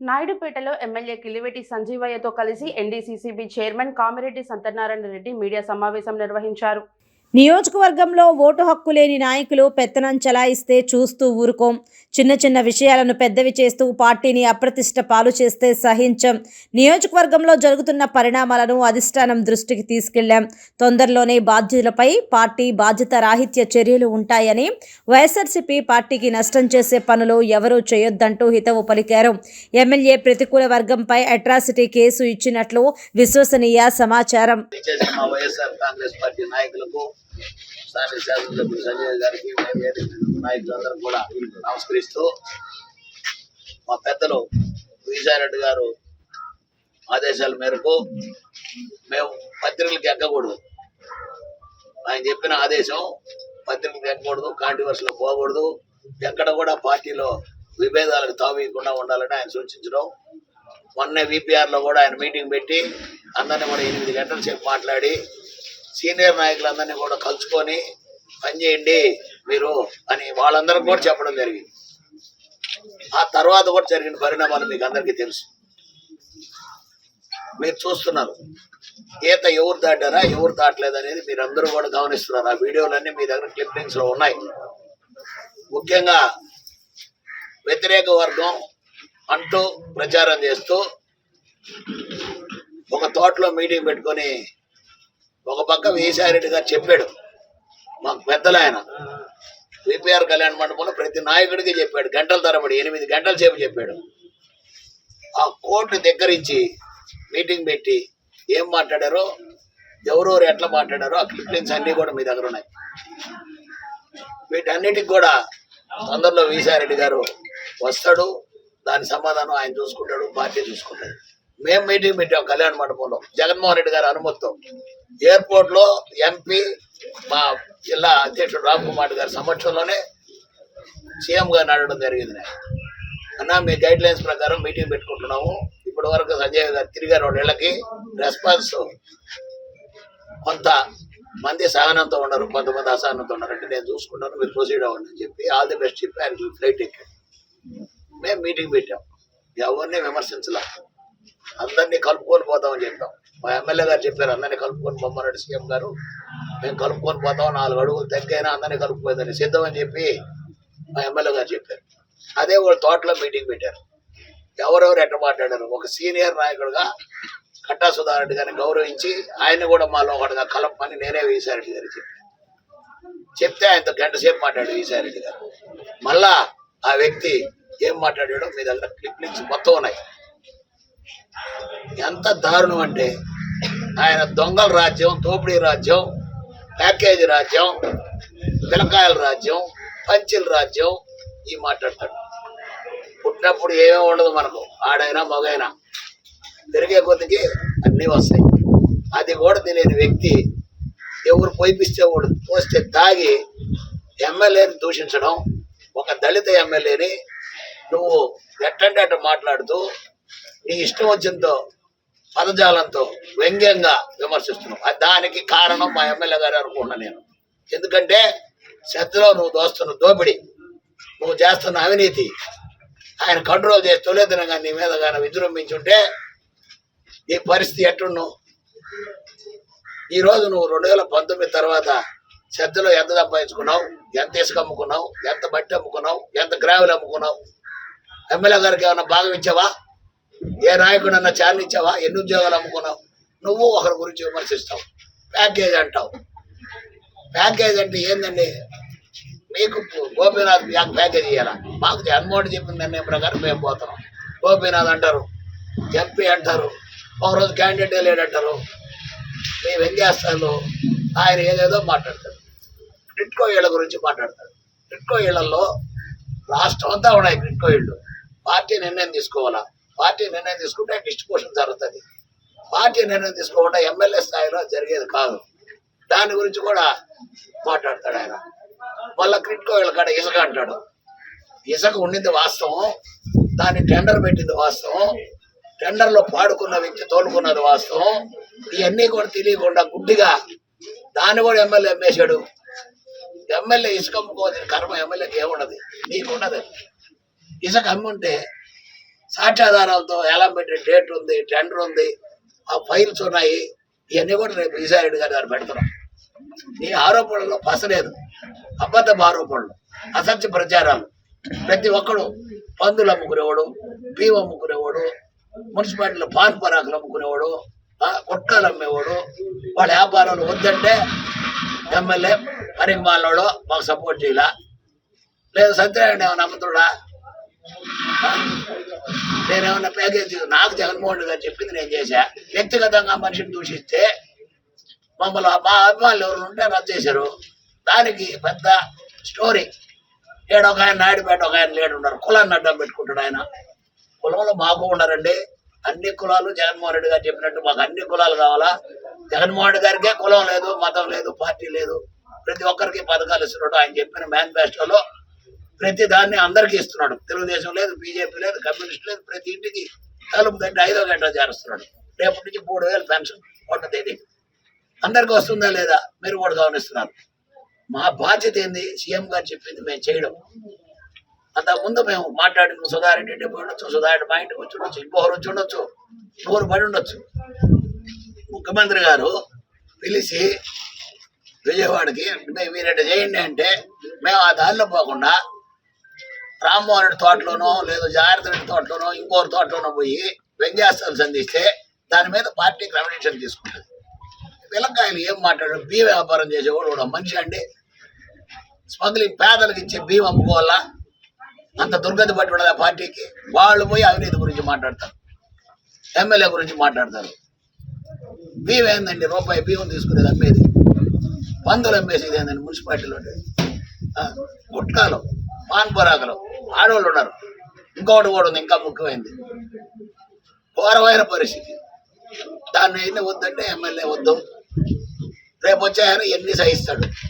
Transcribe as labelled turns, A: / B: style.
A: నాయుడుపేటలో MLA Kiliveti సంజీవయ్యతో కలిసి NDCCB chairman Kamireddy Santhanarayana Reddy media సమావేశం నిర్వహించారు.
B: నియోజకవర్గంలో ఓటు హక్కు లేని నాయకులు పెత్తనం చలాయిస్తే చూస్తూ ఊరుకోం. చిన్న చిన్న విషయాలను పెద్దవి చేస్తూ పార్టీని అప్రతిష్ట పాలు చేస్తే సహించం. నియోజకవర్గంలో జరుగుతున్న పరిణామాలను అధిష్టానం దృష్టికి తీసుకెళ్లాం. తొందరలోనే బాధ్యులపై పార్టీ బాధ్యత రాహిత్య చర్యలు ఉంటాయని, వైఎస్ఆర్సీపీ పార్టీకి నష్టం చేసే పనులు ఎవరూ చేయొద్దంటూ హితవు పలికారు. ఎమ్మెల్యే ప్రతికూల వర్గంపై అట్రాసిటీ కేసు ఇచ్చినట్లు విశ్వసనీయ సమాచారం.
C: స్థానిక శాసనసభ్యులు సంజయ్ గారికి నాయకులందరూ కూడా నమస్కరిస్తూ, మా పెద్దలు విజయారెడ్డి గారు ఆదేశాల మేరకు మేము పత్రికలకు ఎక్కకూడదు. ఆయన చెప్పిన ఆదేశం పత్రికలకు ఎక్కకూడదు, కాంట్రవర్సీలో పోకూడదు, ఎక్కడ కూడా పార్టీలో విభేదాలకు తావీయకుండా ఉండాలని ఆయన సూచించడం. మొన్నే VPRలో కూడా ఆయన మీటింగ్ పెట్టి అందరినీ కూడా 8 గంటల సేపు మాట్లాడి సీనియర్ నాయకులందరినీ కూడా కలుసుకొని పనిచేయండి మీరు అని వాళ్ళందరికీ కూడా చెప్పడం జరిగింది. ఆ తర్వాత కూడా జరిగిన పరిణామాలు మీకు అందరికీ తెలుసు, మీరు చూస్తున్నారు. ఈత ఎవరు దాటారా ఎవరు దాటలేదు అనేది మీరు అందరూ కూడా గమనిస్తున్నారు. ఆ వీడియోలన్నీ మీ దగ్గర క్లిప్పింగ్స్లో ఉన్నాయి. ముఖ్యంగా వ్యతిరేక వర్గం అంటూ ప్రచారం చేస్తూ ఒక తోటలో మీటింగ్ పెట్టుకొని ఒక పక్క విజయసాయిరెడ్డి గారు చెప్పాడు, మాకు పెద్దలు ఆయన VPR కళ్యాణ మండపంలో ప్రతి నాయకుడికి చెప్పాడు, గంటల తరబడి 8 గంటల సేపు చెప్పాడు. ఆ కోర్టు దగ్గరించి మీటింగ్ పెట్టి ఏం మాట్లాడారో, ఎవరెవరు ఎట్లా మాట్లాడారో ఆ క్లిప్లింగ్స్ అన్నీ కూడా మీ దగ్గర ఉన్నాయి. వీటన్నిటికి కూడా తొందరలో విజయసాయిరెడ్డి గారు వస్తాడు, దాని సమాధానం ఆయన చూసుకుంటాడు, పార్టీ చూసుకుంటాడు. మేము మీటింగ్ పెట్టాం కళ్యాణ మండపంలో జగన్మోహన్ రెడ్డి గారి అనుమతితో. ఎయిర్పోర్ట్లో MP మా జిల్లా అధ్యక్షుడు రామ్ కుమార్ గారి సమక్షంలోనే CM గారిని అడగడం జరిగింది. అన్నా మీ గైడ్ లైన్స్ ప్రకారం మీటింగ్ పెట్టుకుంటున్నాము, ఇప్పటి వరకు సంజయ్ గారు తిరిగారు 2 ఏళ్ళకి, రెస్పాన్స్ కొంత మంది సహనంతో ఉన్నారు, కొంతమంది అసహనంతో ఉన్నారు, అంటే నేను చూసుకుంటాను, మీరు ప్రొసీడ్ అవ్వండి అని చెప్పి ఆల్ ది బెస్ట్ చెప్పి ఆయన ఫ్లైట్ ఎక్కాడు. మేము మీటింగ్ పెట్టాం, ఎవరిని విమర్శించలే, అందరినీ కలుపుకొని పోతామని చెప్పాం. మా ఎమ్మెల్యే గారు చెప్పారు, అందరినీ కలుపుకొని పొమ్మన్నాడు CM గారు. మేము కలుపుకొని పోతాం, 4 అడుగులు తగ్గైనా అందరినీ కలుపుకోదని సిద్ధం అని చెప్పి మా ఎమ్మెల్యే గారు చెప్పారు. అదే వాళ్ళు తోటలో మీటింగ్ పెట్టారు. ఎవరెవరు ఎట్ట మాట్లాడారు, ఒక సీనియర్ నాయకుడుగా కట్టా సుధారెడ్డి గారిని గౌరవించి ఆయన కూడా మాలో ఒకటిగా కలపని నేనే విజయసాయిరెడ్డి గారికి చెప్తే ఆయనతో గంట సేపు మాట్లాడు విజయసాయిరెడ్డి గారు. మళ్ళా ఆ వ్యక్తి ఏం మాట్లాడాడో మీ దగ్గర క్లిప్లింగ్స్ మొత్తం ఉన్నాయి. ఎంత దారుణం అంటే, ఆయన దొంగల రాజ్యం, దోపిడీ రాజ్యం, ప్యాకేజీ రాజ్యం, పిలకాయల రాజ్యం, పంచిల రాజ్యం ఈ మాట్లాడతాడు. పుట్టినప్పుడు ఏమేమి ఉండదు మనకు, ఆడైనా మగైనా పెరిగే కొద్దికి అన్నీ వస్తాయి. అది కూడా తెలియని వ్యక్తి ఎవరు పోయిపిస్తే పోస్తే తాగి ఎమ్మెల్యేని దూషించడం, ఒక దళిత ఎమ్మెల్యేని నువ్వు ఎట్టంటే అట్ట మాట్లాడుతూ నీ ఇష్టం వచ్చినతో పదజాలంతో వ్యంగ్యంగా విమర్శిస్తున్నావు. దానికి కారణం మా ఎమ్మెల్యే గారు అనుకున్నా నేను. ఎందుకంటే శ్రద్ధలో నువ్వు దోస్తున్న దోపిడీ, నువ్వు చేస్తున్న అవినీతి ఆయన కంట్రోల్ చేసి తొలిదిన కానీ నీ మీద కానీ విజృంభించుంటే ఈ పరిస్థితి ఎట్టున్నావు. ఈరోజు నువ్వు 2019 తర్వాత శ్రద్ధలో ఎంత సంపాదించుకున్నావు, ఎంత ఇసుక అమ్ముకున్నావు, ఎంత బట్టి అమ్ముకున్నావు, ఎంత గ్రావెల్ అమ్ముకున్నావు, ఎమ్మెల్యే గారికి ఏమన్నా భాగం ఇచ్చావా, ఏ నాయకుడన్నా ఛాన్స్ ఇచ్చావా, ఎన్ని ఉద్యోగాలు అమ్ముకున్నావు. నువ్వు ఒకరి గురించి విమర్శిస్తావు, ప్యాకేజ్ అంటావు. ప్యాకేజ్ అంటే ఏందండి, మీకు గోపీనాథ్ ప్యాకేజ్ ఇవ్వాలా, మాకు జగన్మోహన్ చెప్పిన నిర్ణయం ప్రకారం మేము పోతున్నాం. గోపీనాథ్ అంటారు, MP అంటారు, ఒకరోజు క్యాండిడేట్ లేడంటారు. మేము వ్యంగ్యాస్తాలు ఆయన ఏదేదో మాట్లాడతాడు. టిట్కో ఇళ్ల గురించి మాట్లాడతాడు. టిట్కో ఇళ్లలో రాష్ట్రం అంతా ఉన్నాయి టిట్కో ఇళ్ళు. పార్టీ నిర్ణయం తీసుకోవాలా, పార్టీ నిర్ణయం తీసుకుంటే డిస్ట్రిబ్యూషన్ జరుగుతుంది. పార్టీ నిర్ణయం తీసుకోకుండా ఎమ్మెల్యే స్థాయిలో జరిగేది కాదు. దాని గురించి కూడా మాట్లాడతాడు ఆయన. మళ్ళీ క్రిట్కో ఇళ్ళ కాడ ఇసుక అంటాడు. ఇసుక ఉండింది వాస్తవం, దాన్ని టెండర్ పెట్టింది వాస్తవం, టెండర్లో పాడుకున్న వ్యక్తి తోలుకున్నది వాస్తవం. ఇవన్నీ కూడా తెలియకుండా గుడ్డిగా దాన్ని కూడా ఎమ్మెల్యే అమ్మేశాడు. ఎమ్మెల్యే ఇసుక అమ్ముకోవాల్సిన కర్మ ఎమ్మెల్యేకి ఏమున్నది, నీకున్నది. ఇసుక అమ్ముంటే సాక్ష్యాధారాలతో ఎలా పెట్టే డేట్ ఉంది, టెండర్ ఉంది, ఆ ఫైల్స్ ఉన్నాయి. ఇవన్నీ కూడా రేపు విజయారెడ్డి గారి దగ్గర పెడుతున్నాం. ఈ ఆరోపణల్లో పసలేదు, అబద్ధపు ఆరోపణలు, అసత్య ప్రచారాలు. ప్రతి ఒక్కడు పందులు అమ్ముకునేవాడు, బియ్యం అమ్ముకునేవాడు, మున్సిపాలిటీలో పాన్ పరాకులు అమ్ముకునేవాడు, గుట్కాలు అమ్మేవాడు, వాళ్ళ వ్యాపారాలు వద్దంటే ఎమ్మెల్యే పనికి మాలోడు మాకు సపోర్ట్ చేయాల. లేదు సత్యనారాయణ ఏమైనా అమ్ముతుడా, నేనేమన్నా ప్యాకేజ్, నాకు జగన్మోహన్ రెడ్డి గారు చెప్పింది నేను చేశా. వ్యక్తిగతంగా మనిషిని దూషిస్తే మమ్మల్ని మా అభిమానులు ఎవరు ఉంటే రద్దు చేశారు. దానికి పెద్ద స్టోరీ. ఒక ఆయన నాయుడుపేట, ఒక ఆయన లేడు ఉన్నారు, కులాన్ని అడ్డం పెట్టుకుంటాడు ఆయన. కులంలో మాకు ఉన్నారండి అన్ని కులాలు. జగన్మోహన్ రెడ్డి గారు చెప్పినట్టు మాకు అన్ని కులాలు కావాలా? జగన్మోహన్ రెడ్డి గారికే కులం లేదు, మతం లేదు, పార్టీ లేదు, ప్రతి ఒక్కరికి పథకాలు ఇస్తున్నాడు. ఆయన చెప్పిన మేనిఫెస్టోలో ప్రతి దాన్ని అందరికీ ఇస్తున్నాడు. తెలుగుదేశం లేదు, బీజేపీ లేదు, కమ్యూనిస్ట్ లేదు, ప్రతి ఇంటికి తలుపు తట్టి 5వ గంట చేరుస్తున్నాడు. రేపటి నుంచి 3,000 పెన్షన్ 1 తేదీ అందరికీ వస్తుందా లేదా మీరు కూడా గమనిస్తున్నారు. మా బాధ్యత ఏంది? సీఎం గారు చెప్పింది మేము చేయడం. అంతకుముందు మేము మాట్లాడిన సుధారెడ్డి ఇంటికి పోయి ఉండొచ్చు, సుధారెడ్డి మా ఇంటికి వచ్చి ఉండొచ్చు, ఇంకొకరు వచ్చి ఉండొచ్చు, నూరు పడి ఉండొచ్చు. ముఖ్యమంత్రి గారు పిలిచి విజయవాడకి మీరేట చేయండి అంటే మేము ఆ దారిలో పోకుండా రామ్మోహన్ రెడ్డి తోటలోనో లేదు జాగ్రత్త రెడ్డి తోటలోనో ఇంకోరి తోటలోనో పోయి వ్యంగ్యాస్త్రాలు సంధిస్తే దాని మీద పార్టీ క్రమశిక్షణ తీసుకుంటుంది. పిల్లకాయలు ఏం మాట్లాడారు? బియ్యం వ్యాపారం చేసేవాడు కూడా మనిషి అండి. స్మగ్లింగ్ పేదలకు ఇచ్చే బియ్యం అమ్ముకోవాలా? అంత దుర్గతి పట్టి ఉండదు ఆ పార్టీకి. వాళ్ళు పోయి అవినీతి గురించి మాట్లాడతారు, ఎమ్మెల్యే గురించి మాట్లాడతారు. బియ్యం ఏందండి? రూపాయి బియ్యం తీసుకునేది అమ్మేది, పందులు అమ్మేసేది ఏందండి మున్సిపాలిటీలో? గుట్కాలు, పాన్ పరాకులు, ఆడవాళ్ళు ఉన్నారు. ఇంకొకటి కూడా ఉంది, ఇంకా ముఖ్యమైనది, ఘోరమైన పరిస్థితి. దాన్ని ఎన్ని వద్దంటే ఎమ్మెల్యే వద్దు, రేపు వచ్చాయని ఎన్ని సహిస్తాడు.